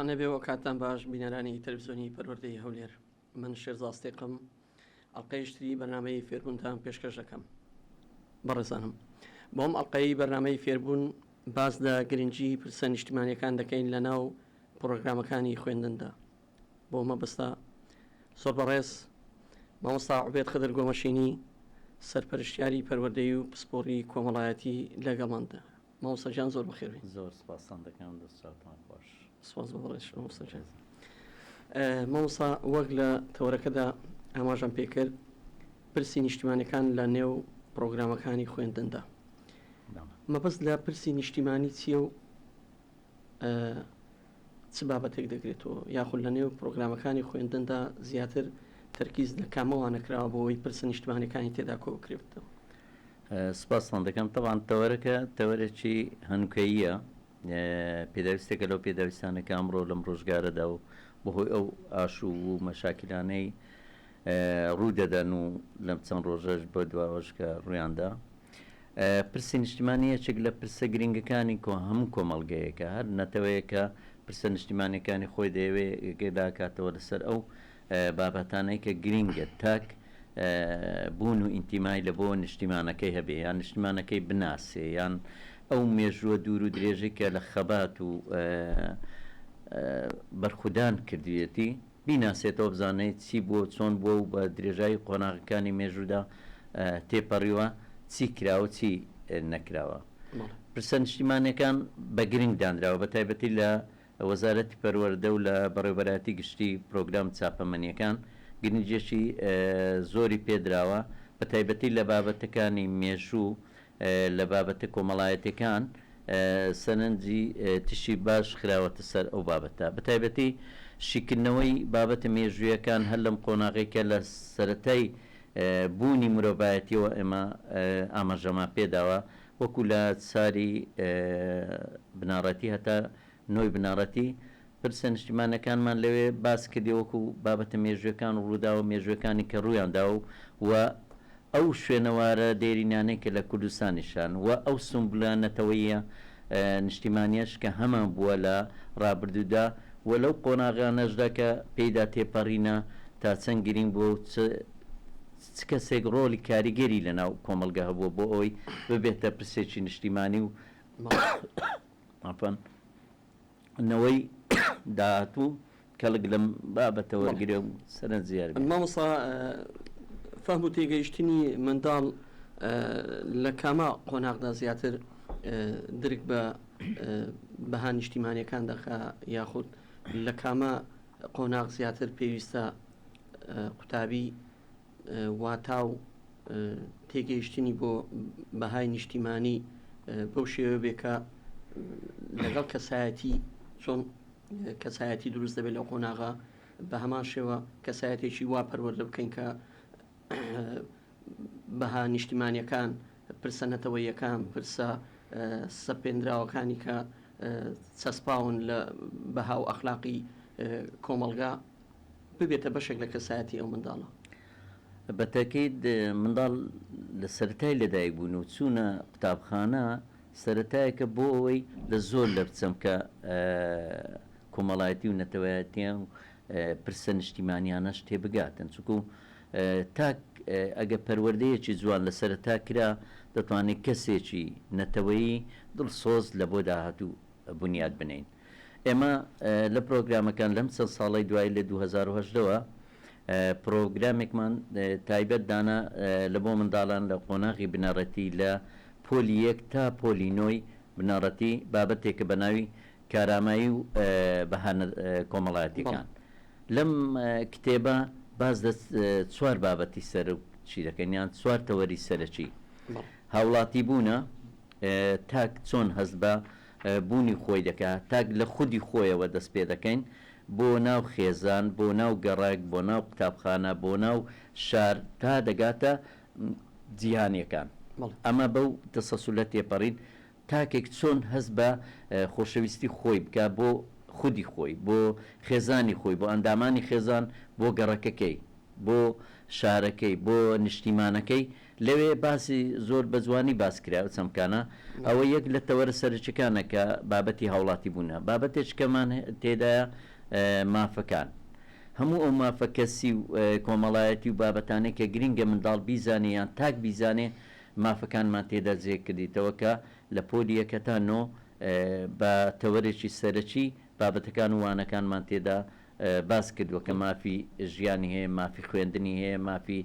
سپاسانە بێەوە کاتان باش بینەرانی تەلەڤیزیۆنی پەروەردەی هەولێر من شێرزاستێقم ئەڵلقەیشتری بەرنامەی فێربوونتان پێشکەش دەکەم. بەڕێزانم بۆم ئەڵلقەی بەرنامەی فێربوون باز لە گرنگی پرسە نیشتیمانیەکان دەکەین لە ناو پرۆگرامەکانی خوێندندا. بۆ مەبەستا زۆر بەڕێز مامۆستا عوبێد خدر گۆمەشینی سەرپەرشتیاری پەروەردەی و پسپۆڕی کۆمەڵایەتی لەگەڵماندا. مامۆستاجان زۆر بەخێربێن. زۆر سپاسان دەکەم دەستاتان خۆش. سپاس بەڕێز مامۆستاجان. مامۆستا وەک لە تەوەرەکەدا ئاماژەم پێکرد پرسی نیشتیمانیەکان لە نێو پرۆگرامەکانی خوێندندا. مەبەست لە پرسی نیشتیمانی چییە و چ بابەتێک دەگرێتەوە یاخود لە نێو پرۆگرامەکانی خوێندندا زیاتر تەرکیز لە کامەوە نەکراوە بۆەوەی پرسە نیشتیمانیەکانی تێدا کۆکرێتەوە. سپاسان دەکەم تەوان تەوەرەکە تەوەرێکی هەنوکەییە پێداویستێکە لەو پێداویستانەکە ئەمڕۆ لەم ڕۆژگارەدا و بەهۆی ئەو ئاشوو و مەشاکلانەی ڕوودەدەن و لەم چەند ڕۆژەش بۆ دواوەشکە ڕوویاندا. پرسی نیشتیمانی یەکێک لە پرسە گرنگەکانی هەموو کۆمەڵگەیەکە هەر نەتەوەیەکە پرسە نیشتیمانیەکانی خۆی دەیەوێت داکاتەوە لەسەر ئەو بابەتانەی کە گرنگە تاک بوون و ئینتیمای لە بۆ نیشتیمانەکەی هەبێ یان نیشتیمانەکەی بناسێ یان ئەو مێژووە دوور و درێژی کە لە خەبات و بەرخودان کردوێتی بیناسێتەوە بزانێت چی بووە چۆن بووە و بە درێژایی قۆناغەکانی مێژوودا تێپەڕیوە چی کراوە چی نەکراوە. پرسە نیشتیمانەکان بە گرنگ دانراوە بە تایبەتی لە وەزارەتی پەروەردە و لە بەڕێوەبەراتی گشتی پرۆگرام چاپەمەنیەکان گرنگێکی زۆری پێدراوە بە تایبەتی لە بابەتەکانی مێژوو لە بابەتە کۆمەڵایەتەکان سەرنجی تشی باش خراوەتە سەر ئەو بابەتە بە تایبەتی شیکردنەوەی بابەتە مێژوویەکان هەر لەم قۆناغێکە لە سەرەتای بوونی مرۆڤایەتیەوە ئێمە ئاماژەمان پێداوە وەکو لە ساری بناڕەتی هەتا نۆی بناڕەتی پرسە نیشتیمانەکانمان لەوێ باس کردی وەکو بابەتە مێژوەکان و ڕوودا و مێژوەکانی کە ڕوویاندا و ئەو شوێنەوارە دێرینانەی کە لە کوردستانیشان و ئەو سمبولانەتەوەیە نیشتیمانیەش کە هەمان بووە لە ڕابردوودا و لەو قۆناغانەشدا کە پێیدا تێپەڕینە تا چەند گرنگ بووە و چ کەسێک ڕۆلی کاریگەری لە ناو کۆمەلگا هەبووە بۆ ئەوەی ببێتە پرسێکی نیشتیمانی و نەوەی داهاتوو کەڵک لەم بابەتەوە گرێ و سەرنج زیاد مامۆستا فەهم و تێگەیشتنی منداڵ لە کامە قۆناغدا زیاتر درک بە بەها نیشتیمانیەکان دەخا یاخود لە کامە قۆناغ زیاتر پێویستە قوتابی واتا و تێگەیشتنی بۆ بەهای نیشتیمانی بەو شێوە بێکە لەگەڵ کەسایەتی چۆن کەسایەتی دروست دەبێت لە قۆناغا بە هەمان شێوە کەسایەتێکی وا پەروەردە بکەین کە بەها نیشتیمانیەکان پرسە نەتەوەیەکان پرسە سەپێنراوەکانی کە چەسپاون لە بەها و ئەخلاقی کۆمەلگا ببێتە بەشێک لە کەسایەتی ئەو منداڵە. بەتەکەیت منداڵ لە سەرەتای لەدایک بوون و چوونە قوتابخانە سەرەتایەکە بۆ ئەوەی لە زۆر لە بچەم کە کۆمەڵایەتی و نەتەوەیەتیان و پرسە نیشتیمانیانەش تێبگاتن چونکو تاک ئەگە پەروەردەیەکی جوان لە سەرەتا کرا دەتوانێت کەسێکی نەتەوەیی دڵسۆز لە بۆ داهاتوو بنیاد بنین. ئێمە لە پرۆگرامەکان لەم چەند ساڵی دوای لە 2010ەوە پرۆگرامێکمان تایبەت دانا لە بۆ منداڵان لە قۆناغی بنەڕەتی لە پۆلی 1 تا پۆلی 9 بنەڕەتی بابەتێکە بە ناوی کارامایی و بەهانە کۆمەڵایەتیەکان. لەم کتێبە باز چوار بابەتی سەر چی دەکەن یان چوار تەوەری سەرەکی هاوڵاتی بوونە تاک چۆن هەست بە بوونی خۆی دەکات تاک لە خودی خۆیەوە دەست پێ دەکەین بۆ ناو خێزان بۆ ناو گەڕاک بۆ ناو قوتابخانە بۆ ناو شار تا دەگاتە جیهانیەکان. ئەمە بەو تەسەسولە تێپەڕین تاکێک چۆن هەست بە خۆشەویستی خۆی بکە بۆ خودی خۆی بۆ خێزانی خۆی بۆ ئەندامانی خێزان بۆ گەڕەکەکەی بۆ شارەکەی بۆ نیشتیمانەکەی لەوێ باسی زۆر بە جوانی باسکرا و چەمکانە ئەوە یەک لە تەوەرە سەرچەکانە کە بابەتی هاوڵاتی بوونە بابەتێکمان تێدایە مافەکان هەموو ئەو مافە کەسی و کۆمەڵایەتی و بابەتانێک کە گرینگە منداڵ بیزانێ یان تاک بیزانێ مافەکانمان تێدا جێ کردیتەوە کە لە پۆلی یەکە تا نۆ بە تەوەرێکی سەرەکی بابەتەکان و وانەکانمان تێدا باس کردووە کە مافی ژیانی هەیە مافی خوێندنی هەیە مافی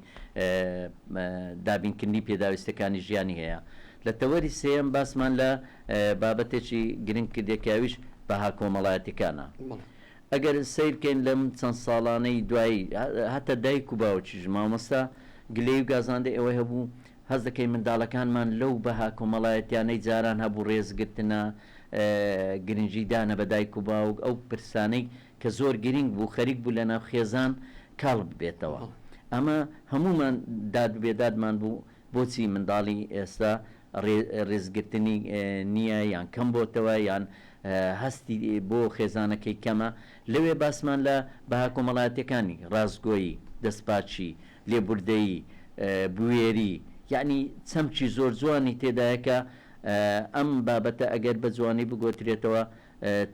دابینکردنی پێداویستەکانی ژیانی هەیە لە تەوەری سێم باسمان لە بابەتێکی گرنگ کردێکاویش بەها کۆمەڵایەتەکانە ئەگەر سیرکەین لەم چەند ساڵانەی دوایی هەتە دایک و باوکیش مامۆستا گلەی و گازاندە ئەوەی هەبوو هەز دەکەی منداڵەکانمان لەو بەها کۆمەڵایەتیانەی جاران هەبوو ڕێزگرتنە گرنگجیدانە بە دایک و باوک ئەو پرسانەی کە زۆر گرنگ بوو خەریک بوو لە ناو خێزان کاڵ ببێتەوە ئەمە هەمومان دادبێدادمان بوو بۆچی منداڵی ئێستا ڕێزگرتنی نییە یان کەم بۆتەوە یان هەستی بۆ خێزانەکەی کەمە لەوێ باسمان لە بەها کۆمەڵایەتەکانی ڕازگۆیی دەستپاچی لێبوردەیی بوێری یعنی چەمکی زۆر جوانی تێدایەکە ئەم بابەتە ئەگەر بە جوانی بگۆترێتەوە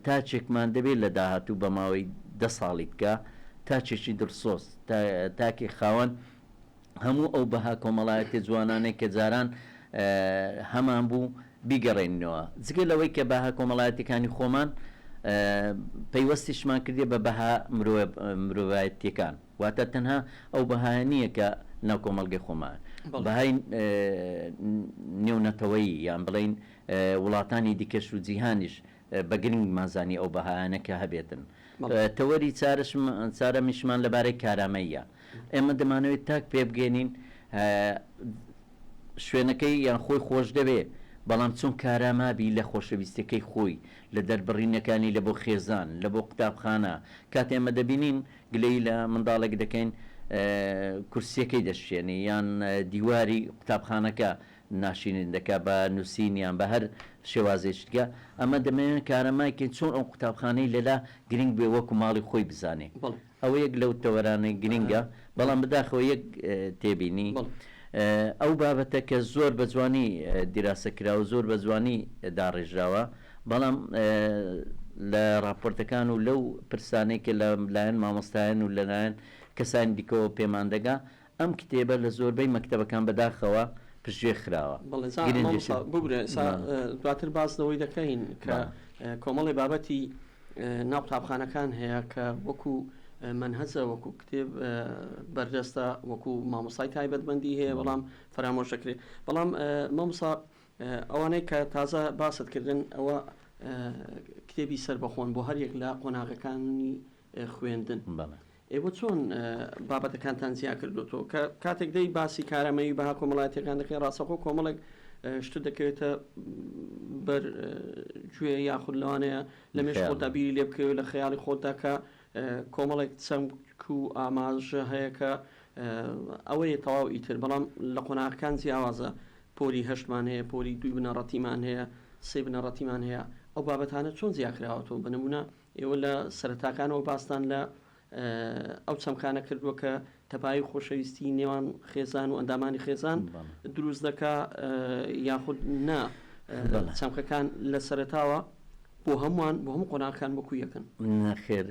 تاچێکمان دەبێت لە داهاتوو بە ماوەی 10 ساڵی بکە تاچێکی درسۆس تاکی خاوەن هەموو ئەو بەها کۆمەڵایەتی جوانانەی کە جاران هەمان بوو بیگەڕێنەوە جگە لەوەی کە بەها کۆمەڵایەتەکانی خۆمان پەیوەستیشمان کردێ بە بەها مرۆڤایەتیەکان واتە تەنها ئەو بەهایە نییە کە ناو کۆمەڵگەی خۆمان بەهای نێونەتەوەی یان بڵین وڵاتانی دیکەش و جیهانیش بە گرنگ مازانی ئەو بەهایانەکە هەبێتن تەوەری چارەمیشمان لەبارەی کارامەیە ئێمە دەمانەوێت تاک پێ بگەێنین شوێنەکەی یان خۆی خۆش دەبێ بەڵام چۆن کارامابی لە خۆشەویستەکەی خۆی لە دەربڕینەکانی لە بۆ خێزان لە بۆ قوتابخانە کات ئێمە دەبینین گلەی لە منداڵێک دەکەین کورسیەکەی دەشێنی یان دیواری قوتابخانەکە ناشینین دەکا بە نووسینیان بە هەر شێوازێشتگە ئەمە دەمێنێت کارەمایکە چۆن ئەو قوتابخانەی لەلا گرنگ بێ وەکو ماڵی خۆی بزانێ ئەوە یەک لەو تەوەرانەی گرنگە بەڵام بداخەوە یەک تێبینی ئەو بابەتە کە زۆر بە جوانی دیراسەکرا و زۆر بە جوانی داڕێژراوە بەڵام لە راپۆرتەکان و لەو پرسانەی کە لە لایەن مامۆستایان و لەلایەن کەسانی دیکەوە پێمان دەگا ئەم کتێبە لە زۆربەی مەکتەبەکان بەداخەوە پشتگوێ خراوە دواتر باسەوەی دەکەین کە کۆمەڵی بابەتی ناو قوتابخانەکان هەیە کە وەکو منهەزە وەکو کتێب بەردەستە وەکو مامۆستای تایبەتمەندی هەیە بەڵام فەرامۆشەکرێت بەڵام مامۆستا ئەوانەی کە تازە باستکردن ئەوە کتێبی سەربەخۆن بۆ هەر یەک لە قۆناغەکانی خوێندن ئێوە چۆن بابەتەکانتان زیاد کردوەوە کە کاتێک دەی باسی کارەمەی بەها کۆمەڵایەتیەکان دەکەی ڕاستەخۆ کۆمەڵێک شت دەکەوێتە بەر گوێ یاخود لەوانەیە لە مێش خۆتا بیری لێ بکەوێت لە خەیاڵی خۆتا کە کۆمەڵێک چەمک و ئاماژە هەیە کە ئەوەیە تەواو ئیتر بەڵام لە قۆناغەکان جیاوازە پۆلی هەشتمان هەیە پۆلی دوی بنەڕەتیمان هەیە سێ بنەڕەتیمان هەیە ئەو بابەتانە چۆن زیاکراوەتەوە بنمونە ئێوە لە سەرەتاکانەوە باستان لە ئەو چەمکانە کردووە کە تەبایی خۆشەویستی نێوان خێزان و ئەندامانی خێزان دروست دەکا یاخود نا چەمکەکان لە سەرەتاوە بۆ هەمووان بۆ هەموو قۆناغەکان بەکو یەکن نەخێر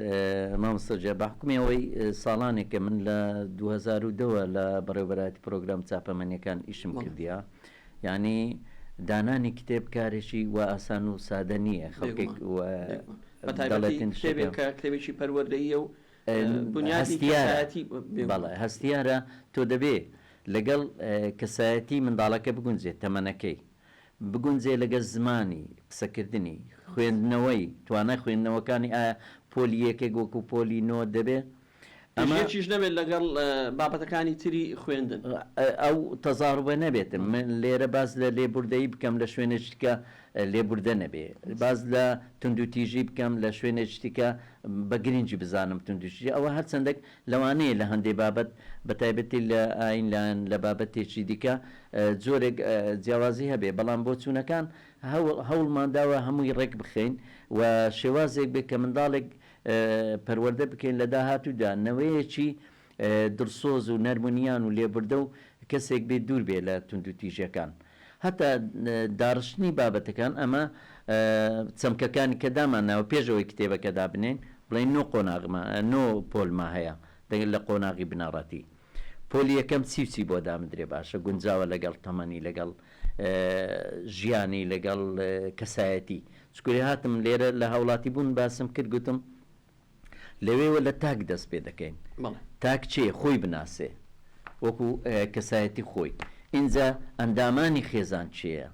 مامۆستاجیا بەحکومیەوەی ساڵانێکە من لە 2002 لە بەڕێوەبەرایەتی پرۆگرام چاپەمەنیەکان ئیشم کردیە یعنی دانانی کتێب کارێکی و ئاسان و سادە نییە خەڵکێک کتێبێکی پەروەردەیە و بەڵێ هەستیارە تۆ دەبێ لەگەڵ کەسایەتی منداڵەکە بگونجێت تەمەنەکەی بگونجێ لەگەڵ زمانی قسەکردنی خوێندنەوەی توانای خوێندنەوەکانی ئایا پۆلی یەکێک وەکو پۆلی نۆ دەبێ ئەمەچیش نەبێت لەگەڵ بابەتەکانی تری خوێندن ئەو تەزاڕبە نەبێتم من لێرە باز لە لێبوردەیی بکەم لە شوێنێکتیکە لێبوردە نەبێ باز لە تونندوتیژی بکەم لە شوێنێکتیکە بە گرنگی بزانم تونندوتیژی ئەوە هەر چەندێک لەوانەیە لە هەندێک بابەت بە تایبەتی لە ئاینلان لە بابەتێکی دیکە جۆرێک جیاوازی هەبێ بەڵام بۆ چوونەکان هەوڵمانداوە هەمووی ڕێک بخەین و شێوازێک بێت کە منداڵێک پەروەردە بکەین لە داهاتوودا نەوەیەکی درسۆز و نەرمونیان و لێبوردە و کەسێک بێ دوور بێ لە توندوتیژەکان هەتا داڕشتنی بابەتەکان ئەمە چەمکەکانی کە دامانناوە پێشەوەی کتێبەکە دابنێن بڵێن نۆ قۆناغمە نۆ پۆلما هەیە دەگەن لە قۆناغی بناڕەتی پۆلی یەکەم چی بۆ دامدرێ باشە گونجاوە لەگەڵ تەمەنی لەگەڵ ژیانی لەگەڵ کەسایەتی چکوری هاتم لێرە لە هاوڵاتی بوون باسم کرد گوتم لەوێوە لە تاک دەست پێ دەکەین تاک چێ خۆی بناسێ وەکو کەسایەتی خۆی اینجا ئەندامانی خێزان چییە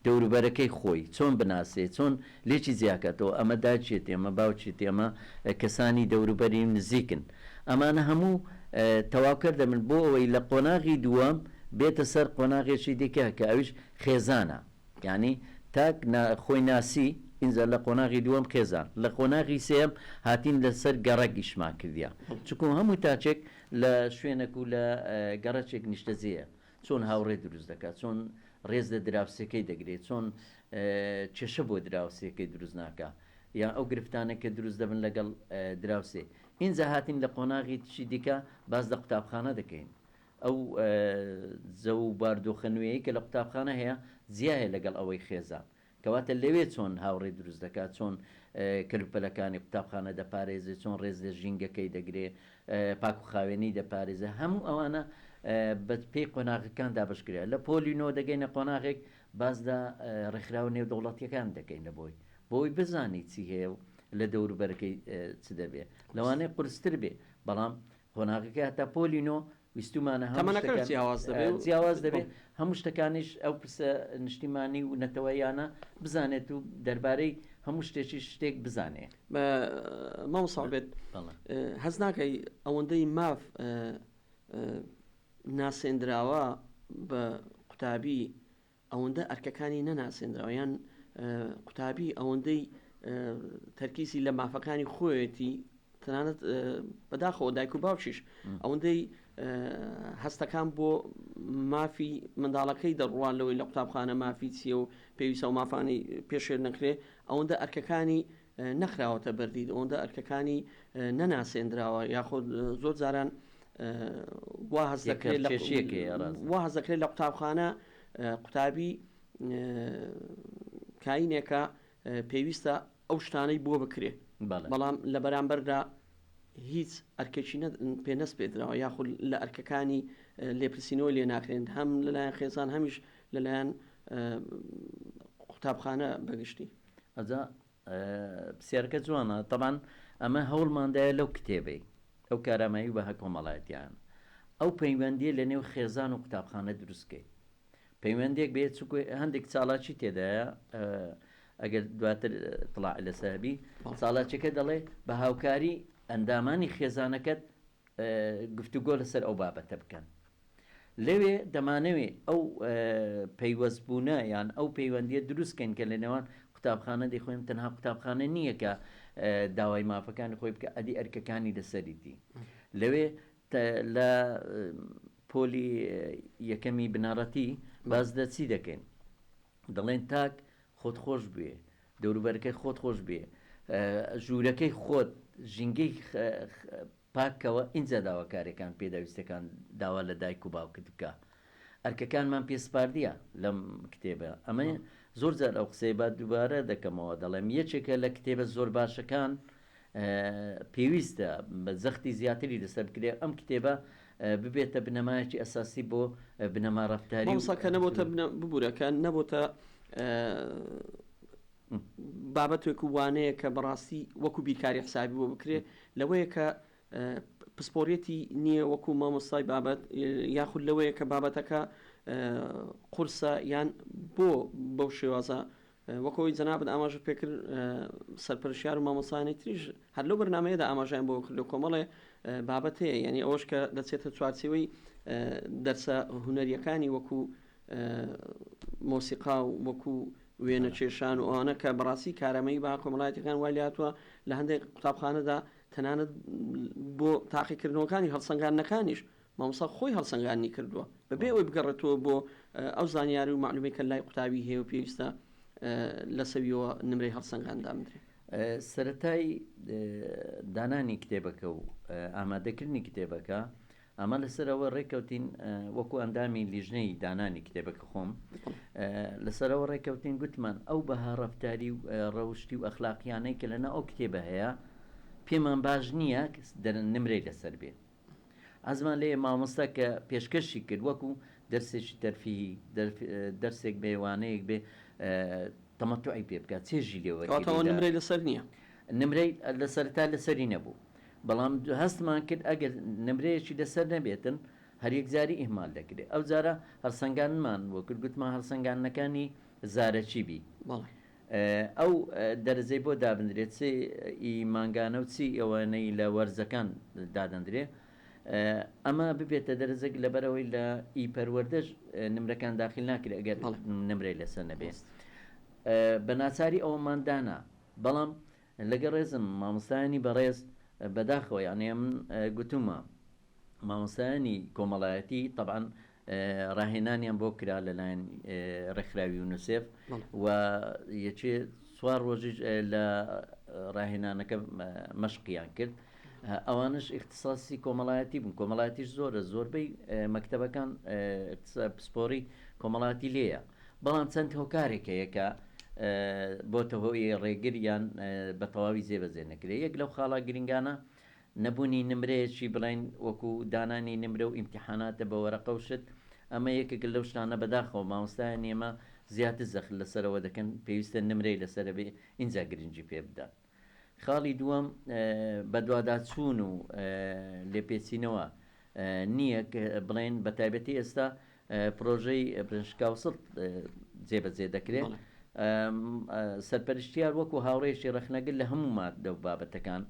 دەوروبەرەکەی خۆی چۆن بناسێ چۆن لێکی زیاکەتەوە ئەمە داچێت ئێمە باوچێت ئێمە کەسانی دەوروبەری نزیکن ئەمانە هەموو تەواوکەر دەمن بۆ ئەوەی لە قۆناغی دووەم بێتە سەر قۆناغێکی دیکە کە ئەویش خێزانە یعنی تاک خۆی ناسی اینجا لە قۆناغی دووەم خێزان لە قۆناغی سێم هاتین لەسەر گەڕەکی شمان کردیا چکو هەموو تاچێک لە شوێنێک و لە گەڕەچێک نیشتەجێیە چۆن هاوڕێ دروست دەکات چۆن ڕێز لە دراوسەکەی دەگرێت چۆن کێشە بۆ دراوسەکەی دروست ناکە یان ئەو گرفتانە کە دروست دەبن لەگەڵ دراوسێ اینجا هاتین لە قۆناغی تشی دیکە باز لە قوتابخانە دەکەین ئەو زە و باردۆخەنوێیی کە لە قوتابخانە هەیە زیایە لەگەڵ ئەوەی خێزان کەواتە لەوێ چۆن هاوڕێ دروست دەکات چۆن کەلوپەلەکانی قوتابخانە دەپارێزێت چۆن ڕێز لە ژینگەکەی دەگرێت پاک و خاوێنی دەپارێزە هەموو ئەوانە بە پێی قۆناغەکان دابشکرێت لە پۆلینۆ دەگەینە قۆناغێک بازدا ڕێکخراوە نێودەوڵەتیەکان دەکەین لە بۆی بزانی چی هەیە و لە دەوروبەرەکەی چ دەبێت لەوانەیە قورستر بێ بەڵام قۆناغەکە هەتا پۆلینۆ ویستمانە جیاواز دەبێت هەموو شتەکانیش ئەو پرسە نیشتیمانی و نەتەوەیانە بزانێت و دەربارەی هەموو شتێکی شتێک بزانێ مامۆستا بێت هەز ناکەی ئەوەندەی ماف ناسێنراوە بە قوتابی ئەوەندە ئەرکەکانی نەناسێنراوە یان قوتابی ئەوەندەی تەرکیزی لە مافەکانی خۆیەتی تەنانەت بەداخەوە دایک و باوکیش ئەوەندەی هەستەکان بۆ مافی منداڵەکەی دەڕوان لەوەی لە قوتابخانە مافی چیە و پێویستە و مافانی پێشێر نەکرێ ئەوەندە ئەرکەکانی نەخراوەتە بەردید ئەوەندە ئەرکەکانی نەناسێنراوە یاخۆ زۆر جاران وا هەز دەکرێت لە قوتابخانە قوتابی کاینێکە پێویستە ئەو شتانەی بۆ بکرێ بەڵام لە بەرامبەردا هیچ ئەرکێکی پێنەست پێدراوە یاخود لە ئەرکەکانی لێپرسینەوە لێ ناکرێن هەم لەلایەن خێزان هەمیش لەلایەن قوتابخانە بەگشتی ئەجا پرسیارەکە جوانە طبعاً ئەمە هەوڵماندایە لەو کتێبەی ئەو کارامایی بە هە کۆمەڵایەتیان ئەو پەیوەندیە لە نێو خێزان و قوتابخانە دروستکەی پەیوەندێک بێت هەندێک چاڵاکی تێدایە ئەگەر دواتر تڵاع لەسەربی ساڵاچەکە دەڵێ بە هاوکاری ئەندامانی خێزانەکەت گفتوگۆ لەسەر ئەو بابەتە بکەن لەوێ دەمانەوێت ئەو پەیوەستبوونە یان ئەو پەیوەندیە دروستکەین کە لە نێوان قوتابخانە دەیخۆیم تەنها قوتابخانە نییە کە داوای مافەکانی خۆی بکە ئەدی ئەرکەکانی لەسەریتی لەوێ لە پۆلی یەکەمی بناڕەتی باز دەچی دەکەین دەڵێن تاک خۆت خۆش بێ دەوروبەرەکەی خۆت خۆش بێ ژوورەکەی خۆت ژینگەی پاکەوە اینجا داواکاریەکان پێداویستەکان داوا لە دایک و باوکت بکە ئەرکەکانمان پێسپاردیە لەم کتێبە ئەمە زۆر جار ئەو قسەی با دووبارە دەکەمەوە دەڵێم یەکێکە لە کتێبە زۆر باشەکان پێویستە بە زەختی زیاتری لەسەر بکرێ ئەم کتێبە ببێتە بنەمایەکی ئەساسی بۆ بنەما ڕەفتاری کە نەبووتە ببوورەکە نەبووتە بابەتێک وانەیە کە بەڕاستی وەکو بیرکاری حسابی بۆ بکرێ لەوەیە کە پسپۆرێتی نییە وەکو مامۆستای بابەت یاخود لەوەیە کە بابەتەکە قورسە یان بۆ بەو شێوازە وەکەوەی جەنابەت ئاماژە پێکرد سەرپەرشیار و مامۆستایانی تریش هەر لەو بەرنامەیەدا ئاماژیان بۆ کرد لە کۆمەڵێ بابەت هەیە یعنی ئەوەش کە دەچێتە چوارچێوەی دەرسە هونەریەکانی وەکو مۆسیقا و وەکو وێنە کێشان و ئەوانە کە بەڕاستی کارەمەی با کۆمەڵایەتەکان وایاتوە لە هەندێک قوتابخانەدا تەنانەت بۆ تاقیکردنەوەکانی هەڵسەنگاندنەکانیش مامۆستا خۆی هەڵسەنگاندنی کردووە بەبێ ئەوەی بگەڕێتەوە بۆ ئەو زانیاری و معلومەی کە لای قوتابی هەیە و پێویستە لە سەویەوە نمرەی هەڵسەنگاندا بدرێت سەرەتای دانانی کتێبەکە و ئامادەکردنی کتێبەکە ئەمە لەسەرەوە ڕێککەوتین وەکو ئەندامی لیژنەی دانانی کتێبەکە خۆم لەسەرەوە ڕێککەوتین گوتمان ئەو بەها ڕەفتاری و ڕەوشتی و ئەخلاقیانەی کە لەنا ئەو کتێبە هەیە پێمان باش نییە نمرەی لەسەر بێت. ئەزمان لێ مامۆستا کە پێشکەشی کرد وەکو دەرسێکی تەرفیهی دەرسێک بێوانەیەک بێ تەمەتوعی پێ بکات چێژی لێوە نمرەی لەسەر نییە، نمرەی لەسەرتا لەسەری نەبوو، بەڵام هەستمان کرد ئەگەر نمرەیەکی لەسەر نەبێتن هەریەک زاری ئیهمال دەکرێت. ئەو جارە هەرسەنگانمان بۆ کرد گوتمان هەرسەنگانەکانی زارەچی بی ئەو دەرزەی بۆ دابدرێت سێ ئیمانگانە و چی ئەوانەی لە وەرزەکان دادەندرێ ئەمە ببێتە دەرزێک لەبەرەوەی لە ئیپەروەردەش نمرەکان داخل ناکرێت ئەگەر نمرەی لەسەر نەبێت. بە ناچاری ئەوەماندانا، بەڵام لەگە ڕێزم مامۆستایانی بەڕێز بەداخەوە یانێ من گوتومە مامۆستایانی کۆمەڵایەتی طبعاً ڕاهێنانیان بۆ کرا لەلایەن ڕێکخراوی یونیسێف و یەکێ چوار ڕۆژیش لە ڕاهێنانەکە مەشقیان کرد. ئەوانش اختصاسی کۆمەڵایەتی بوون، کۆمەڵایەتیش زۆربەی مەکتەبەکان پسپۆری کۆمەڵاتی لێیە، بەڵام چەند هۆکارێکە یەکە بۆتە هۆی ڕێگریان بە تەواوی جێبەجێ نەکرێت. یەک لەو خاڵا گرنگانە نەبوونی نمرەیەکی بڵین وەکو دانانی نمرە و ئیمتیحاناتە بە وەرەقە و شت، ئەمە یەکێک لەو شتانە بەداخەوە مامۆستایان ئێمە زیاتر زەخل لەسەرەوە دەکەن پێویستە نمرەی لەسەرە بێ ئینجا گرنگی پێ بدات. خاڵی دووەم بە دوواداچوون و لێپێچینەوە نییە بڵێن بە تایبەتی ئێستا پرۆژەی برنجکاوسڵ جێبەجێ دەکرێت، سەرپەرشتیار وەکو هاوڕێشی ڕەخنەگەر لە هەموو مادە و بابەتەکان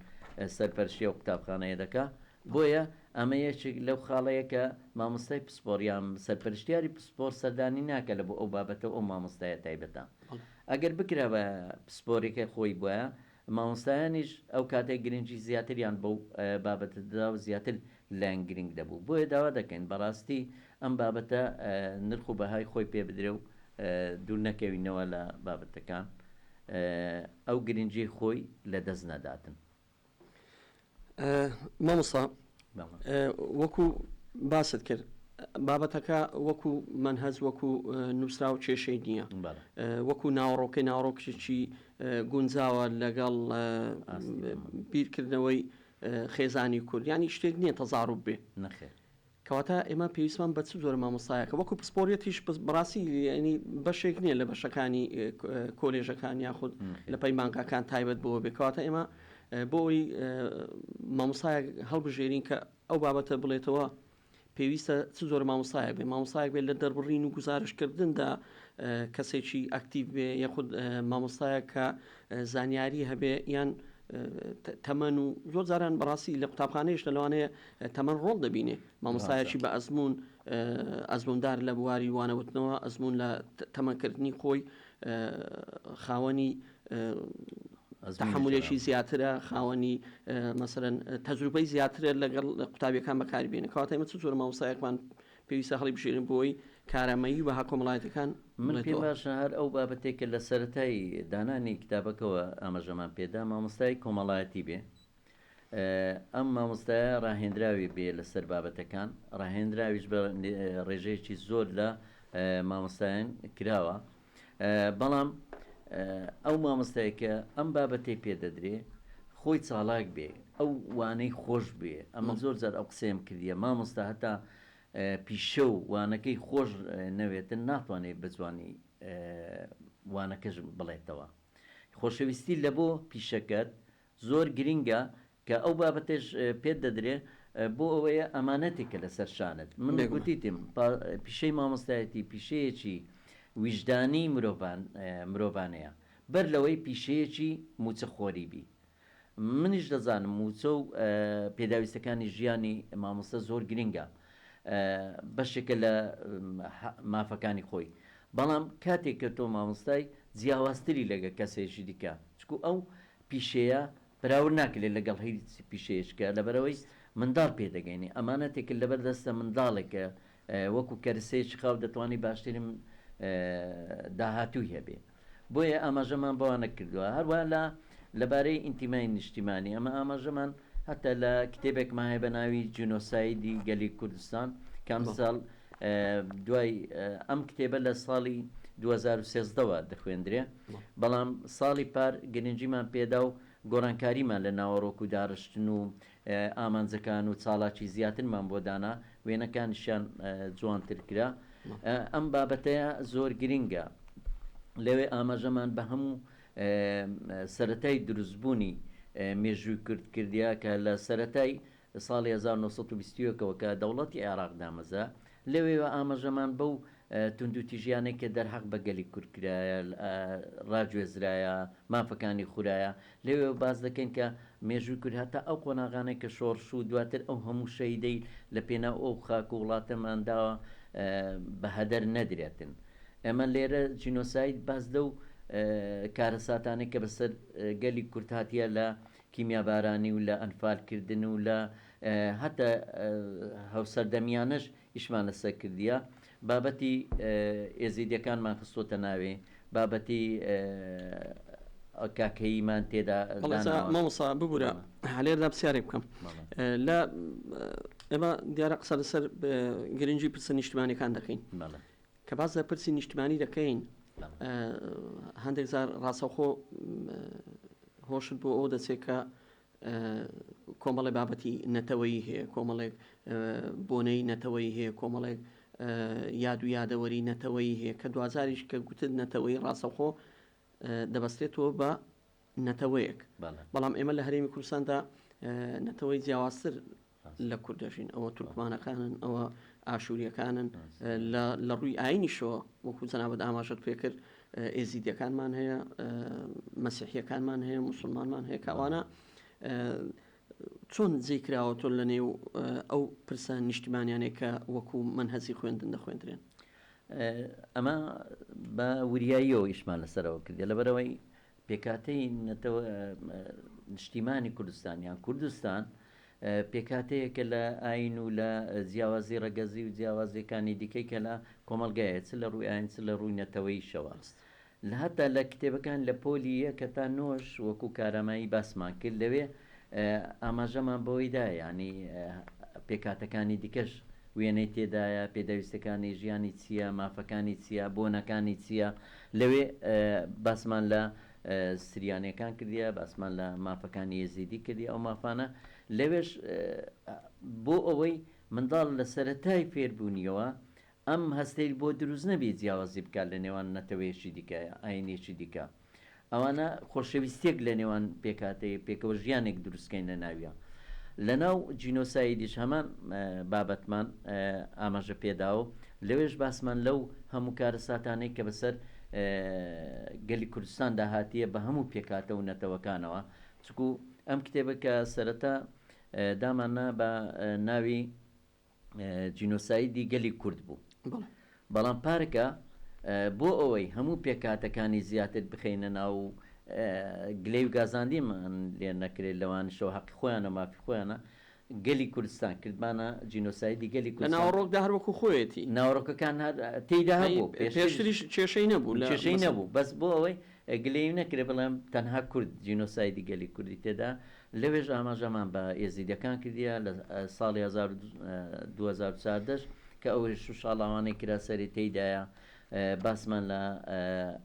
سەرپەرشتیە و قوتابخانەیە دەکا. بۆیە ئەمە یەکێک لەو خاڵەیە کە مامۆستای پسپۆریان سەرپەرشتیاری پسپۆر سەردانی ناکە لە بۆ ئەو بابەتە ئەو مامۆستایە تایبەتە. ئەگەر بکرا بە پسپۆرێکە خۆی بووە مامۆستایانیش ئەو کاتێک گرنگی زیاتریان بەو بابەتەدا و زیاتر لایەن گرنگ دەبوو. بۆیە داوا دەکەین بەڕاستی ئەم بابەتە نرخ و بەهای خۆی پێ بدرێ و دوور نەکەوینەوە لە بابەتەکان ئەو گرنگی خۆی لە دەست نەداتن. مامۆستا وەکو باست کرد بابەتەکە وەکو منهەج وەکو نووسرا و کێشەی نییە، وەکو ناوڕۆکێکی گونجاوە لەگەڵ بیرکردنەوەی خێزانی کورد، ینی شتێک نییە تەزاڕوب بێ کەواتە ئێمە پێویستمان بە چ زۆر مامۆستایەکە وەکو پسپۆریەتیش بڕاستی ینی بەشێک نییە لە بەشەکانی کۆلێژەکان یاخود لە پەیمانگاکان تایبەت بۆ بێ. کەواتە ئێمە بۆی مامۆستایەک هەڵبژێرین کە ئەو بابەتە بڵێتەوە پێویستە چ زۆر مامۆستایەک بێ، مامۆستایەک بێت لە دەربڕین و گزارشکردندا کەسێکی ئەکتیڤ بێ یاخود مامۆستایەک کە زانیاری هەبێ یان تەمەن و زۆر جاران بەڕاستی لە قوتابخانەیەش لەوانەیە تەمەن ڕۆڵ دەبینێ مامۆستایەکی بە ئەزموندار لە بواری وانەوتنەوە ئەزمون لە تەمەنکردنی خۆی خاوەنی تحملێکی زیاترە، خاوەنی مەسەرەن تەجروبەی زیاترە لەگەڵ قوتابیەکان بەکاربێنێ. کەواتە ئێمە چ زۆر مامۆستایەکمان پێویستە هەڵی بژێرن بۆی کارامەیی بەها کۆمەڵایەتەکان. من پێ باشە هەر ئەو بابەتێکە لە سەرەتای دانانی کتابەکەەوە ئاماژەمان پێدا مامۆستای کۆمەڵایەتی بێ، ئەم مامۆستایە ڕاهێنراوی بێ لەسەر بابەتەکان، ڕاهێنراویش بە ڕێژەیەکی زۆر لە مامۆستایان کراوە، بەڵام ئەو مامۆستایەکە ئەم بابەتی پێدەدرێ خۆی چالاک بێ، ئەو وانەی خۆش بێ. ئەمە زۆر جار ئەو قسەیەم کردیە مامۆستا هەتا پیشە و وانەکەی خۆش نەوێتن ناتوانێت بجوانی وانەکەش بڵێتەوە. خۆشەویستی لە بۆ پیشەکەت زۆر گرینگە کە ئەو بابەتێش پێت دەدرێ بۆ ئەوەیە ئەمانەتێکە لەسەر شانت. من گوتیتم پیشەی مامۆستایەتی پیشەیەکی ویژدانی مرۆڤانەیە بەر لەوەی پیشەیەکی موچەخۆری بی. منیش دەزانم موچە و پێداویستەکانی ژیانی مامۆستا زۆر گرینگە بەشێکە لە مافەکانی خۆی، بەڵام کاتێک کە تۆ مامۆستای جیاوازتری لەگە کەسێکی دیکە چکو ئەو پیشەیە براورد ناکرێت لەگەڵ هیچ پیشەیەشکە لەبەرەوەی منداڵ پێدەگەینی. ئەمانەتێکە لەبەر دەستە منداڵێکە وەکو کەرسەیەکی خاو دەتوانی باشترم داهاتووی هەبێ. بۆیە ئاماژەمان بەوانە کردووە. هەروە لەبارەی ئینتیمای نیشتیمانی ئەمە ئاماژەمان حتا لە کتێبێکمان هەیە بە ناوی جینۆسایدی گەلی کوردستان کام ساڵ دوای ئەم کتێبە لە ساڵی 2013ەوە دەخوێندرێ بەڵام ساڵی پار گرنگجیمان پێدا و گۆڕانکاریمان لە ناوەڕۆک و داڕشتن و ئامانجەکان و چاڵاکی زیاترمان بۆ دانا وێنەکانیشیان جوانتر کرا ئەم بابەتەیە زۆر گرینگە لەوێ ئاماژەمان بە هەموو سەرەتای دروستبوونی مێژووی کورد کردیا کە لە سەرەتای ساڵی 1920ەوە کە دەوڵەتی عێراق دامەزە لەوێوە ئاماژەمان بەو توندوتیژیانێک کە دەرحەق بە گەلی کورتکرایە ڕاگوێزرایە مافەکانی خورایە لەوێ باز دەکەین کە مێژووی کورد هەتا ئەو قۆناغانێک کە شۆڕش و دواتر ئەو هەموو شەیدەی لە پێناو ئەو خاک و وڵاتەمانداوە بە هەدەر نەدرێتن ئەمە لێرە جینۆساید باز دە و کارەساتانێک کە بەسەر گەلی کورد هاتیە لە کیمیابارانی و لە ئەنفالکردن و لە هەتا هەوسەردەمیانش ئیشمان لەسەر کردیە بابەتی ئێزیدیەکانمان خستۆتە ناوێ بابەتی کاکەیمان تێدا مامۆسا ببوورە هەلێردا پرسیارێک بکەم لە ئێمە دیارە قسە لەسەر گرنگی پرسە نیشتمانیەکان دەکەین کە باز لە پرسی نیشتمانی دەکەین هەندێک زار ڕاستەوخۆ هۆشت بۆ ئەو دەچێت کە کۆمەڵی بابەتی نەتەوەی هەیە کۆمەڵێک بۆنەی نەتەوەی هەیە کۆمەڵێک یاد و یادەوەری نەتەوەی هەیە کە دوازاریش کە گوتت نەتەوەی ڕاستەوخۆ دەبەستێتەوە بە نەتەوەیەک بەڵام ئێمە لە هەرێمی کوردستاندا نەتەوەی جیاوازتر لە کوردەژین ئەوە تورکمانەکانن ئەوە ئاشووریەکانن لە ڕووی ئاینیشەوە وەکو جەنابەت ئاماژەت پێکرد ئێزیدیەکانمان هەیە مەسیحیەکانمان هەیە موسڵمانمان هەیە کاوانە چۆن جێکراوە تۆ لە نێو ئەو پرسە نیشتیمانیانێک کە وەکو منهەجی خوێندن دەخوێندرێن ئەمە بە وریاییەوە ئیشمان لەسەرەوە کردی لەبەرەوەی پێکاتەی نیشتیمانی کوردستانیان کوردستان پێکاتەیە کە لە ئاین و لە جیاوازی ڕەگەزی و جیاوازیەکانی دیکەی کە لە کۆمەلگایە چ لە ڕووی ئاین چ لە ڕووی نەتەوەی شەواست لە هەتا لە کتێبەکان لە پۆلی یەکە تا نۆش وەکو کارەمایی باسمان کرد لەوێ ئاماژەمان بەوەی دا ینی پێکاتەکانی دیکەش وێنەی تێدایە پێدەویستەکانی ژیانی چییە مافەکانی چییە بۆنەکانی چییە لەوێ باسمان لە سریانەکان کردیە باسمان لە مافەکانی ێزیدی کردی ئەو مافانە لەوێش بۆ ئەوەی منداڵ لە سەرەتای فێربوونیەوە ئەم هەستەی بۆ دروست نەبێت جیاوازی بکات لە نێوان نەتەوەیەشی دیکە ئاینێکی دیکە ئەوانە خۆشەویستێک لە نێوان پێکاتەیە پێکەوە ژیانێک دروستکەین لە ناویە لەناو جینۆسایدیش هەمان بابەتمان ئاماژە پێداوە لەوێش باسمان لەو هەموو کارە ساتانەی کە بەسەر گەلی کوردستان داهاتیە بە هەموو پێکاتە و نەتەوەکانەوە چکو ئەم کتێبە کە سەرەتا دامانە بە ناوی جینۆسایدی گەلی کورد بوو بەڵام پارکە بۆ ئەوەی هەموو پێکاتەکانی زیاتر بخەینە ناو گلەی و گازاندیمان لێ نەکرێت لەوانشەوە حەقی خۆیانە مافی خۆیانە گەلی کوردستان کردمانە جینۆسایدی گەلی کوردستان ناوەڕۆکدا هەروەکو خۆیەتی ناوەڕۆکەکان تێیدا هەبوو پێشتریش کێشەی نەبوو بەس بۆ ئەوەی گلەی نەکرێت بەڵام تەنها کورد جینۆسایدی گەلی کوردی تێدا لەوێژ ئاماژەمان بە ئێزیدەکان کردیە لە ساڵی 2014 کە ئەوش شاڵاوانەی کرا سەری تێیدایە باسمان لە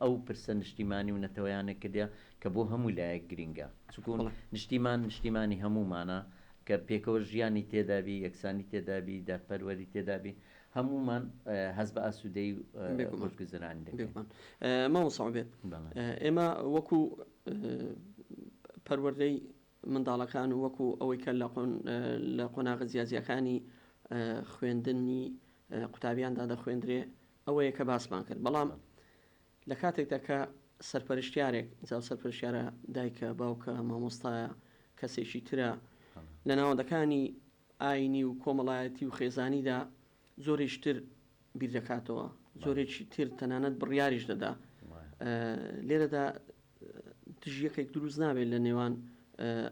ئەو پرسە نیشتیمانی و نەتەوەیانە کردیا کە بۆ هەموو لایەک گرینگە چکون نیشتیمانی هەمومانە کە پێکەوە ژیانی تێدابی یەکسانی تێدابی دادپەروەری تێدابی هەمومان هەز بە ئاسوودەی خۆشگوزەرانی دەکەن مامۆستا بێت ئێمە وەکو پەروەردەی منداڵەکان و وەکو ئەوەی کە لە قۆناغە جیازیەکانی خوێندنی قوتابیاندا دەخوێندرێ ئەوەیە کە باسمان کرد بەڵام لە کاتێکدا کە سەرپەرشتیارێک جاو سەرپەرشتیارە دایکە باوکە مامۆستایە کەسێکی ترە لە ناوەندەکانی ئاینی و کۆمەڵایەتی و خێزانیدا زۆرێشتر بیر دەکاتەوە زۆرێکی تر تەنانەت بڕیاریش دەدا لێرەدا دژیەکێک دروست نابێت لە نێوان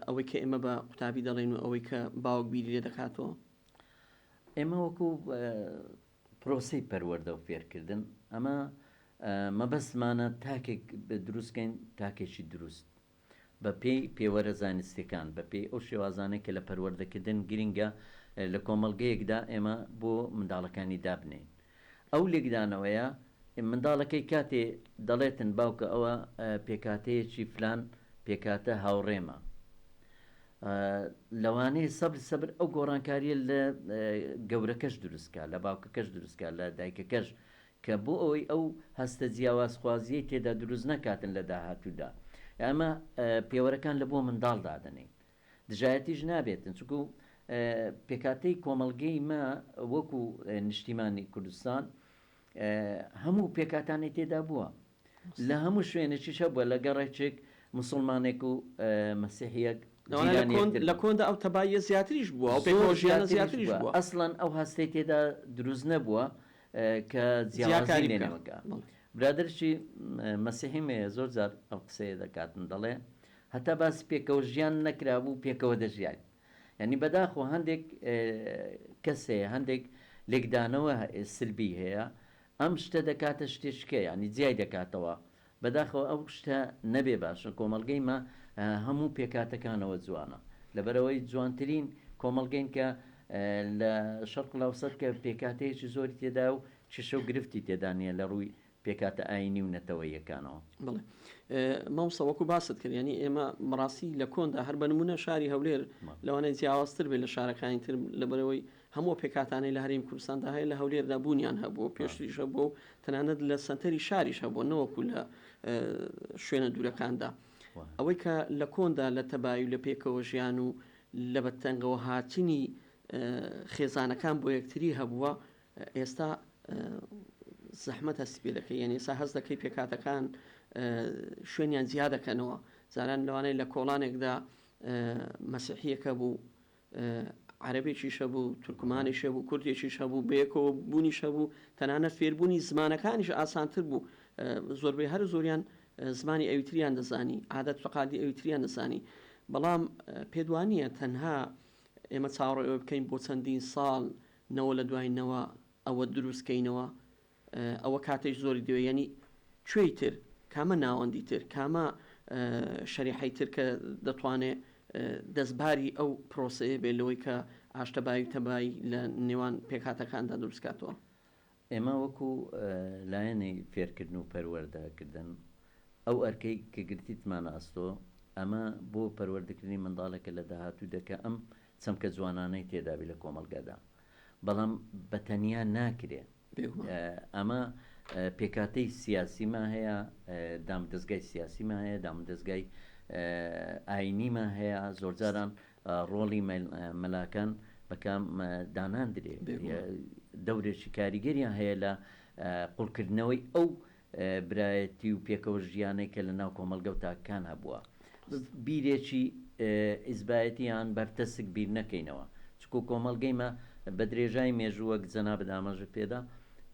ئەوەی کە ئێمە بە قوتابی دەڵێن و ئەوەی کە باوک بیری لێ دەکاتەوە ئێمە وەکو پرۆسی پەروەردە و فێرکردن ئەمە مەبەستمانە تاکێک دروستکەین تاکێکی دروست بە پێی پێوەرە زانستیەکان بە پێی ئەو شێوازانەی کە لە پەروەردەکردن گرنگە لە کۆمەڵگەیەکدا ئێمە بۆ منداڵەکانی دابنین. ئەو لێکدانەوەیە منداڵەکەی کاتێ دەڵێتن باوکە ئەوە پێکاتەیەکی فلان پێکاتە هاوڕێمە، لەوانەیە سەبر ئەو گۆڕانکاریە لە گەورەکەش دروستکە، لە باوکەکەش دروستکە، لە دایکەکەش، کە بۆ ئەوەی ئەو هەستە جیاوازخوازیەی تێدا دروست نەکاتن لە داهاتوودا. ئەمە پێوەرەکان لە بۆ منداڵ دادنین، دژایەتیش نابێتن، چونکو پێکاتەی کۆمەڵگەی مە وەکو نیشتیمانی کوردستان هەموو پێکاتانی تێدا بووە، لە هەموو شوێنێکیشە بووە، لە گەڕێکێک مسلمانێک و مەسیحیەک لە کۆندا ئەو تەبایە زیاتریش بووە، ئەو پێکۆژیانە زیاتریش بووە. ئەسڵەن ئەو هەستەی تێدا دروست نەبووە کە جیاکاری لێنەوەکە. برادرشی مەسیحیمێ زۆر جار ئەو قسەیە دەکاتن، دەڵێ هەتا باسی پێکەوە ژیان نەکرابوو پێکەوە دەژیان. یعنی بەداخۆ هەندێک کەسەیە، هەندێک لێکدانەوە سلبی هەیە، ئەم شتە دەکاتە شتێشکە، ینی جیای دەکاتەوە. بەداخەوە ئەو شتە نەبێ باشە. کۆمەڵگەی مە هەموو پێکاتەکانەوە جوانە، لەبەرەوەی جوانترین کۆمەڵگەین کە لە شەرق ئاوسەد کە پێکاتەیەکی زۆری تێدا و چشە و گرفتی تێدانە لە ڕووی پێکاتە ئاینی و نەتەوەیەکانەوە. بڵێ مامۆستا وەکو باست کرد، ینی ئێمە مەڕاستی لە کۆندا هەر بە نمونە شاری هەولێر لەوانەیە جیاوازتر بێت لە شارەکانی تر، لەبەرەوەی هەموو پێکاتانەی لە هەرێمی کوردستاندا هەیە لە هەولێردا بوونیان هەبووە، پێشتریشە بۆ تەنانەت لە سەنتەری شاریش هەبووە، نەوەکو لە شوێنە دوورەکاندا. ئەوەی کە لە کۆندا لە تەبایی و لە پێکەوە ژیان و لە بەتەنگەوە هاتنی خێزانەکان بۆ یەکتری هەبووە، ئێستا زەحمەت هەستی پێ دەکەی، یعنی ئێستا هەست دەکەی پێکاتەکان شوێنیان زیاد دەکەنەوە. زاران لەوانەیە لە کۆڵانێکدا مەسیحیەکە بوو، عەرەبێکیشە بوو، تورکمانیشە بوو، کوردێکیشە بوو، بەیەکەوە بوونیشە بوو، تەنانەت فێربوونی زمانەکانیش ئاسانتر بوو. زۆربەی هەر زۆریان زمانی ئەویتریان دەزانی، عادەت فەقادی ئەویتریان دەزانی. بەڵام پێدوانیە تەنها ئێمە چاوەڕێ بکەین بۆ چەندین ساڵ نەوە لە دوایینەوە ئەوە دروستکەینەوە، ئەوە کاتێک زۆری دەوێ. یعنی کوێی تر، کامە ناوەندی تر، کامە شەریحەی تر کە دەتوانێت دەستباری ئەو پرۆسەیە بێت لەوەی کە ئاشتەبایی تەبایی لە نێوان پێکاتەکاندا دروستکاتەوە. ئێمە وەکو لایەنی فێرکردن و پەروەردەکردن ئەو ئەرکەی کە گرتیتمانە ئەستۆ، ئەمە بۆ پەروەردەکردنی منداڵەکە لە داهاتوو دەکە ئەم چەمکە جوانانەی تێدابی لە کۆمەلگادا، بەڵام بەتەنیا ناکرێت. ئەمە پێکاتەی سیاسیمە هەیە، دامدەستگای سیاسیمە هەیە، دامدەستگای ئاینیمە هەیە، زۆرجاران ڕۆڵی مەلاکان بەکام داناندرێ، دەورێکی کاریگەریان هەیە لە قوڵکردنەوەی ئەو برایەتی و پێکەوە ژیانەی کە لە ناو کۆمەلگە و تاکان هەبووە. بیرێکی ئیزبایەتیان بەرتەسک بیر نەکەینەوە، چکو کۆمەلگەیمە بە درێژای مێژووەک جەناب دامەژە پێدا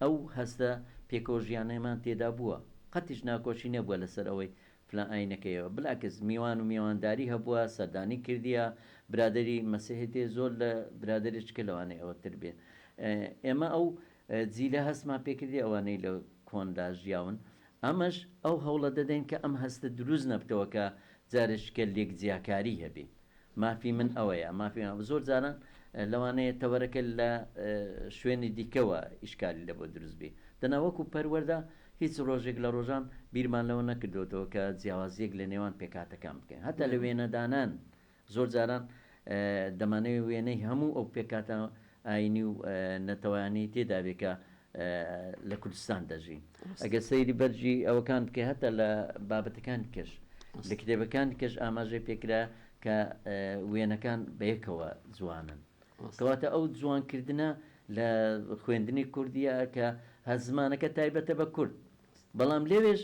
ئەو هەستە پێکەوە ژیانەیەمان تێدا بووە، قەتیش ناکۆشی نەبووە لەسەر ئەوەی فلان ئاینەکەیەوە. بلاکەس میوان و میوانداری هەبووە، سەردانی کردیە، برادری مەسیحێتی زۆر لە برادێککە لەوانەیە ئەوە تر بێت. ئێمە ئەو جیلە هەستمان پێکردی ئەوانەی لە کۆندا ژیاون، ئەمەش ئەو هەوڵە دەدەین کە ئەم هەستە دروست نەبتەوە کە جارشکە لێک جیاکاری هەبێ. مافی من ئەوەیە، مافی زۆر جاران لەوانەیە تەوەرەکە لە شوێنی دیکەوە ئیشکالی لە بۆ دروست بێ. دەناوەکو پەروەردە هیچ ڕۆژێک لە ڕۆژان بیرمان لەوە نەکردوێتەوە کە جیاوازیەک لە نێوان پێکاتەکان بکەین. هەتا لە وێنەدانان زۆر جاران دەمانەوێت وێنەی هەموو ئەو پێکاتە ئاینی و نەتەوانی تێدابێکە لە کوردستان دەژین. ئەگەر سەیری بەرجی ئەوەکان بکە هەتا لە بابەتەکان کەش لە کتێبەکان کەش ئاماژێ پێکرا کە وێنەکان بەیەکەوە جوانن. کەواتە ئەو جوانکردنە لە خوێندنی کوردیە کە زمانەکە تایبەتە بە کورد، بەڵام لێوێش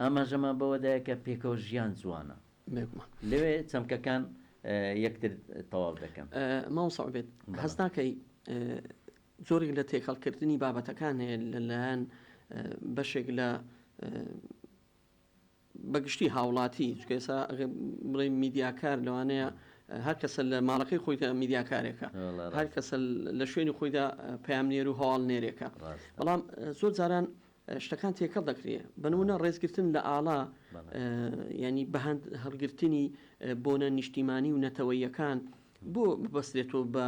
ئاماژەمان بەوەدایە کە پێکەوە ژیان جوانە، لەوێ چەمکەکان یەکتر تەواو دەکەم. مامۆستا عوبێد، هەست ناکەی زۆرێک لە تێکەڵکردنی بابەتەکان هەیە لەلایەن بەشێک لە بەگشتی هاوڵاتی، چکە ئێستا بڵێ میدیاکار لەوانەیە هەر کەسە لە ماڵەکەی خۆیدا میدیاکارێکە، هەر کەسە لە شوێنی خۆیدا پەیامنێر و هەواڵ نێرێکە. بەڵام زۆر جاران شتەکان تێکەڵ دەکرێت. بەنمونە ڕێزگرتن لە ئاڵا، ینی بەهەند هەڵگرتنی بۆنە نیشتیمانی و نەتەوەیەکان بۆ ببەسترێتەوە بە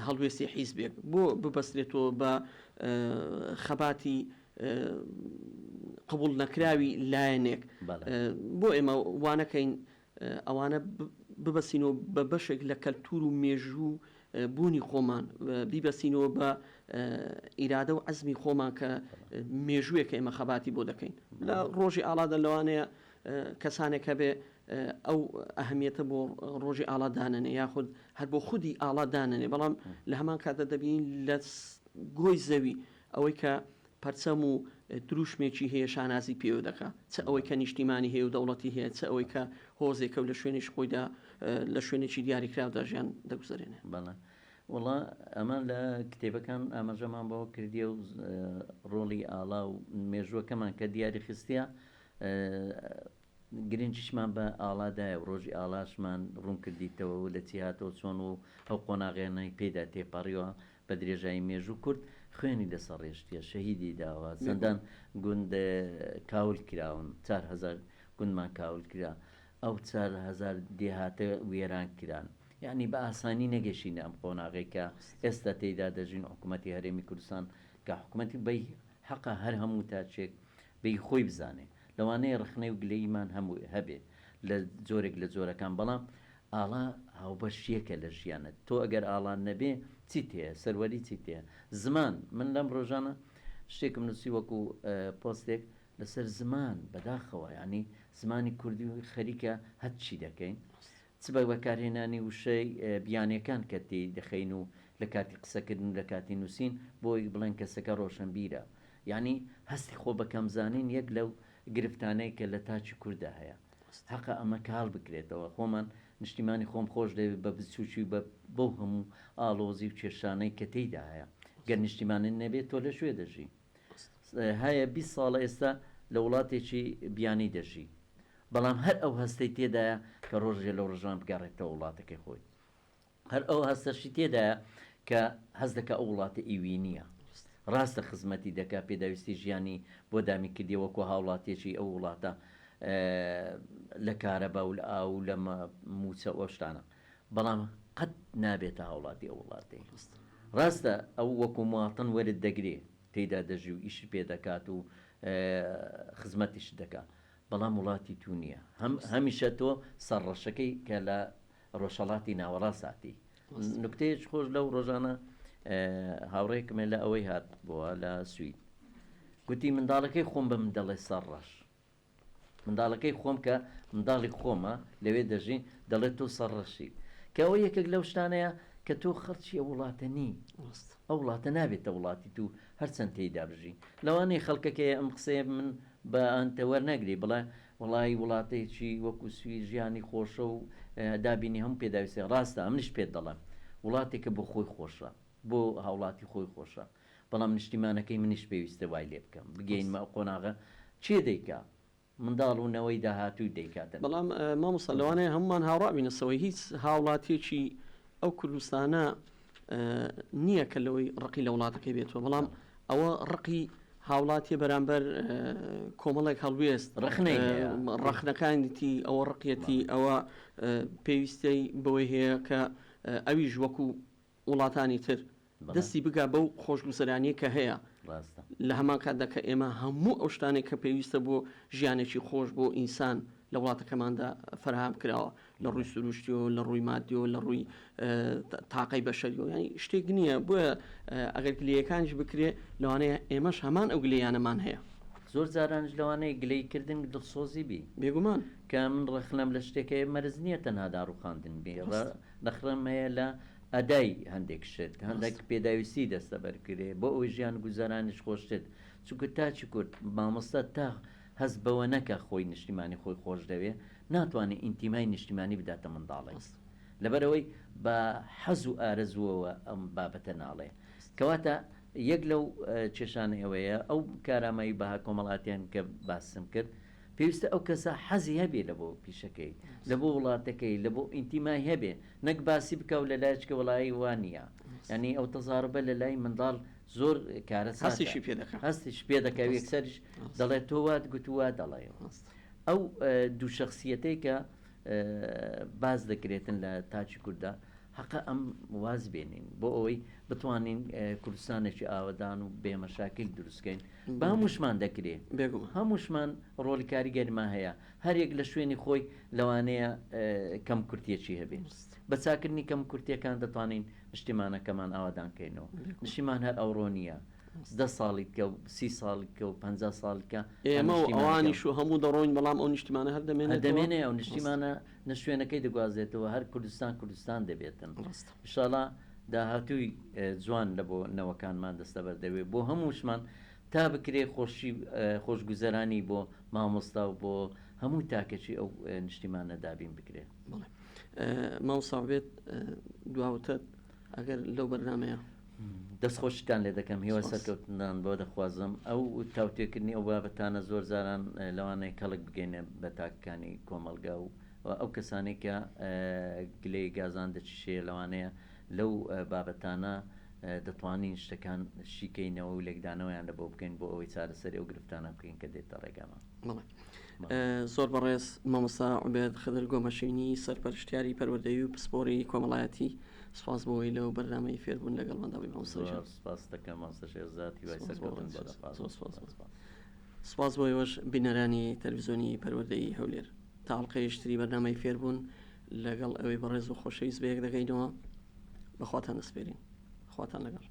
هەڵوێستی حیزبێک، بۆ ببەسترێتەوە بە خەباتی قبول نەکراوی لایەنێک، بۆ ئێمە وانەکەین ئەوانە ببەسینەوە بە بەشێک لە کەلتور و مێژوو بوونی خۆمان، بیبەسینەوە بە ئیرادە و عەزمی خۆمان کە مێژوویەکە ئێمە خەباتی بۆ دەکەین. لە ڕۆژی ئاڵادا لەوانەیە کەسانێک هەبێ ئەو ئەهمیەتە بۆ ڕۆژی ئاڵادانێ یاخود هەر بۆ خودی ئاڵادانێ، بەڵام لە هەمان کاتە دەبین لە گۆی زەوی ئەوەی کە پەرچەم و دروشمێکی هەیە شانازی پێوە دەکات، چ ئەوەی کە نیشتیمانی هەیە و دەوڵەتی هەیە، چ ئەوەی کە هۆزێکە و لە شوێنیش خۆیدا لە شوێنێکی دیاریکراودا ژیان دەگوزارێنێ. بەڵێ وڵا ئەمە لە کتێبەکان ئاماژەمان بەوە کردیە و ڕۆڵی ئاڵا و مێژووەکەمان کە دیاری خستیە گرنجیشمان بە ئاڵادایە و ڕۆژی ئاڵاشمان ڕوون کردیتەوە و لە چی هاتەوە چۆن و ئەو قۆناغێنەی پێدا تێپەڕیەوە بە درێژایی مێژوو کورد خوێنی لەسەر ڕێشتیە شەهیدی داوە زەندان گوند کاول کراون 4,000 گوندمان کاول کرا ئەو 4,000 دێهاتە وێران کران، یعنی بە ئاسانی نەگەشینە ئەم قۆناغێکە ئێستا تێیدا دەژین حکوومەتی هەرێمی کوردستان کە حکوومەتی بەی حەقا هەر هەموو تاچێک بەی خۆی بزانێ لەوانەیە ڕخنەی و گلەیمان هەموو هەبێ لە جۆرێک لە جۆرەکان، بەڵام ئاڵا هاوبەشیەکە لە ژیانت. تۆ ئەگەر ئاڵان نەبێ چیت هەیە سەروەری چیت هەیە؟ زمان من لەم ڕۆژانە شتێکم نووسی وەکو پۆستێک لەسەر زمان بەداخەوە، ینی زمانی کوردی و خەریکە هەرچی دەکەین چ بە بەکارهێنانی وشەی بیانیەکان کە تێی دەخەین و لە کاتی قسەکردن لە کاتی نووسین بۆی بڵێن کەسەکە ڕۆشنبیرە، یعنی هەستی خۆ بەکەم زانین یەک لەو گرفتانەی کە لە تاچی کووردا هەیە. حەقا ئەمە کاڵ بکرێتەوە، خۆمان نیشتیمانی خۆم خۆش دەوێت بە بچووکی بۆ هەموو ئاڵۆزی و کێشانەی کە تێیدا هەیە. گەر نیشتیمانی نەبێت تۆ لە شوێ دەژی. هەیە 20 ساڵە ئێستا لە وڵاتێکی بیانی دەژی، بەڵام هەر ئەو هەستەی تێدایە کە ڕۆژێ لە ڕۆژان بگەڕێتەوە وڵاتەکەی خۆی، هەر ئەو هەستەشی تێدایە کە هەست دەکە ئەو وڵاتە ئیوی نییە، ڕاستە خزمەتی دەکا پێداویستی ژیانی بۆ دامی کردی وەکو هاوڵاتێکی ئەو وڵاتە لە کارەبا و لە ئاو لە موچە ئەو شتانە، بەڵام قەت نابێتە هاوڵاتی ئەو وڵاتی. ڕاستە ئەو وەکو مواتن وەرت دەگرێ تێیدا دەژی و ئیشی پێ دەکات و خزمەتیش دەکات، بەڵام وڵاتی تو نییە. هەمیشە تۆ سەرڕەشەکەی کە لە ڕۆژهەڵاتی ناوەڕا ساتی. نکتەیەک خۆش لەو ڕۆژانە هاوڕێکمێ لە ئەوەی هات بووە لە سوید، گوتی منداڵەکەی خۆم بە من دەڵێ سەرڕەش، منداڵەکەی خۆم کە منداڵی خۆمە لەوێ دەژین دەڵێت تۆ سەرڕەشی، کە ئەوە یەکێک لەو شتانەیە کە تۆ خەڵکی ئەو وڵاتە نی، ئەو وڵاتە نابێتە وڵاتی تو هەرچەند تێیدا بژی. لەوانەیە خەڵکەکەی ئەم قسەیە من بە ئەنتە وەرنەگری بڵێ وڵی وڵاتێکی وەکو سوی ژیانی خۆشە و دابینی هەموو پێداویستێ، ڕاستە ئەمنیش پێت دەڵێم وڵاتێکە بۆ خۆی خۆشە، بۆ هاوڵاتی خۆی خۆشە، بەڵام نیشتیمانەکەی منیش پێویستە وای لێ بکەم بگەینمە قۆناغە چێ دەیکا منداڵ و داهاتووی دەیکاتن. بەڵام مامۆستا لەوانەیە هەمومان هاوڕابینەسەوەی هیچ هاوڵاتێکی ئەو کوردستانە نییە کە لەوەی ڕقی لە وڵاتەکەی بێتەوە، بەڵام ئەوە ڕقی هاوڵاتی بەرامبەر کۆمەڵێک هەڵوێست ڕەخنەکانیتی ئەوە ڕقیەتی ئەوە پێویستەی بەوەی هەیە کە ئەویش وەکو وڵاتانی تر دەستی بگا بەو خۆشگوزەرانی کە هەیە لە هەمان کاتدەکە ئێمە هەموو ئەو شتانێک کە پێویستە بۆ ژیانێکی خۆش بۆ ئینسان لە وڵاتەکەماندا فەرهام کراوە، لە ڕووی سروشتی و لە ڕووی مادی و لە ڕووی تاقەی بەشەری و ینی شتێک نییە. بۆیە ئەگەر گلەیەکانیش بکرێ لەوانەیە ئێمەش هەمان ئەو گلەیانەمان هەیە. زۆر جارانش لەوانەیە گلەیکردن دڵسۆزی بی بێگومان کە من ڕخنم لە شتێکە مەرز نییە تەنها داڕوخاندن بێ، ڕخنم هەیە لە ئەدای هەندێک شت هەندێک پێداویستی دەستە بەرکرێ بۆ ئەوی ژیان گوزارانیش خۆشتت، چونکە تاچی کورد مامۆستا تا هەست بەوە نەکە خۆی نیشتیمانی خۆی خۆش دەوێ ناتوانێت ئینتیمای نیشتیمانی بداتە منداڵی، لەبەرەوەی بە حەز و ئارەزووەوە ئەم بابەتە ناڵێ. کەواتە یەک لەو کێشانە ئەوەیە ئەو کارامایی بەها کۆمەڵاتیان کە باسم کرد پێویستە ئەو کەسە حەزی هەبێ لە بۆ پیشەکەی لە بۆ وڵاتەکەی لە بۆ ئینتیمای هەبێ، نەک باسی بکە و لە لایچکە وڵایی وانە، ینی ئەو تەزاربە لە لای منداڵ زۆر کارە هەستیش پێ دەکەوێت یەکسەرش دەڵێت تۆ وات گوتووا دەڵێ. ئەو دوو شخصیەتەی کە باز دەکرێتن لە تاچی کووردا حەقا ئەم واز بێنین بۆ ئەوەی بتوانین کوردستانێکی ئاوەدان و بێمەشاکل دروستکەین بە هەمووشمان دەکرێت هەمووشمان ڕۆڵی کاریگەریما هەیە هەرێک لە شوێنی خۆی لەوانەیە کەم کورتێکی هەبێت بە چاکردنی کەم کورتەکان دەتوانین نیشتیمانەکەمان ئاوادانکەینەوە نیشتیمان هەر ئەوڕۆ نییە 10 ساڵی کە و 30 ساڵی کە و 50 ساڵکە ئێمە ئەوانیش و هەموو دەڕۆین بەڵام ئەو نیشتیمانە هەر دەمێنێ ئەو نیشتیمانە نەشوێنەکەی دەگوازێتەوە هەر کوردستان دەبێتن ئینشاڵڵا داهاتووی جوان لە بۆ نەوەکانمان دەستەبەردەوێت بۆ هەمووشمان تا بکرێ خۆشگوزەرانی بۆ مامۆستا و بۆ هەموو تاکەچی ئەو نیشتیمانە دابین بکرێت مامۆستا بێت دواوتت ئەگەر لەو بەرنامەیە دەستخۆشتان لێ دەکەم هێوە سەرکەوتنان بۆ دەخوازم ئەو تاوتێکردنی ئەو بابەتانە زۆر زاران لەوانەیە کەڵک بگەینە بە تاکەکانی کۆمەلگا و ئەو کەسانی کە گلەی گازان دەچشەیە لەوانەیە لەو بابەتانە دەتوانین شتەکان شیکەینەوە و لێکدانەوەیان لە بۆ بکەین بۆ ئەوەی چارەسەری ئەو گرفتانە بکەین کە دێتە ڕێگامان. زۆر بەڕێز مامۆستا عوبێد خدر گۆمەشینی سەرپەرشتیاری پەروەردەیی و پسپۆری کۆمەڵایەتی سپاس بۆەوەی لەو بەرنامەی فێربوون لەگەڵمانداوی سپاس دەکەم مامۆستاشێرزاد هیوای سەرکەوتن بۆ سپاس بۆیەوەش بینەرانی تەلەڤیزیۆنی پەروەردەیی هەولێر تا ئەڵقەیەشتری بەرنامەی فێربوون لەگەڵ ئەوەی بەڕێز و خۆشەویست بەیەک دەگەینەوە بەخواتان دەسپێرین خواتان لەگەڵ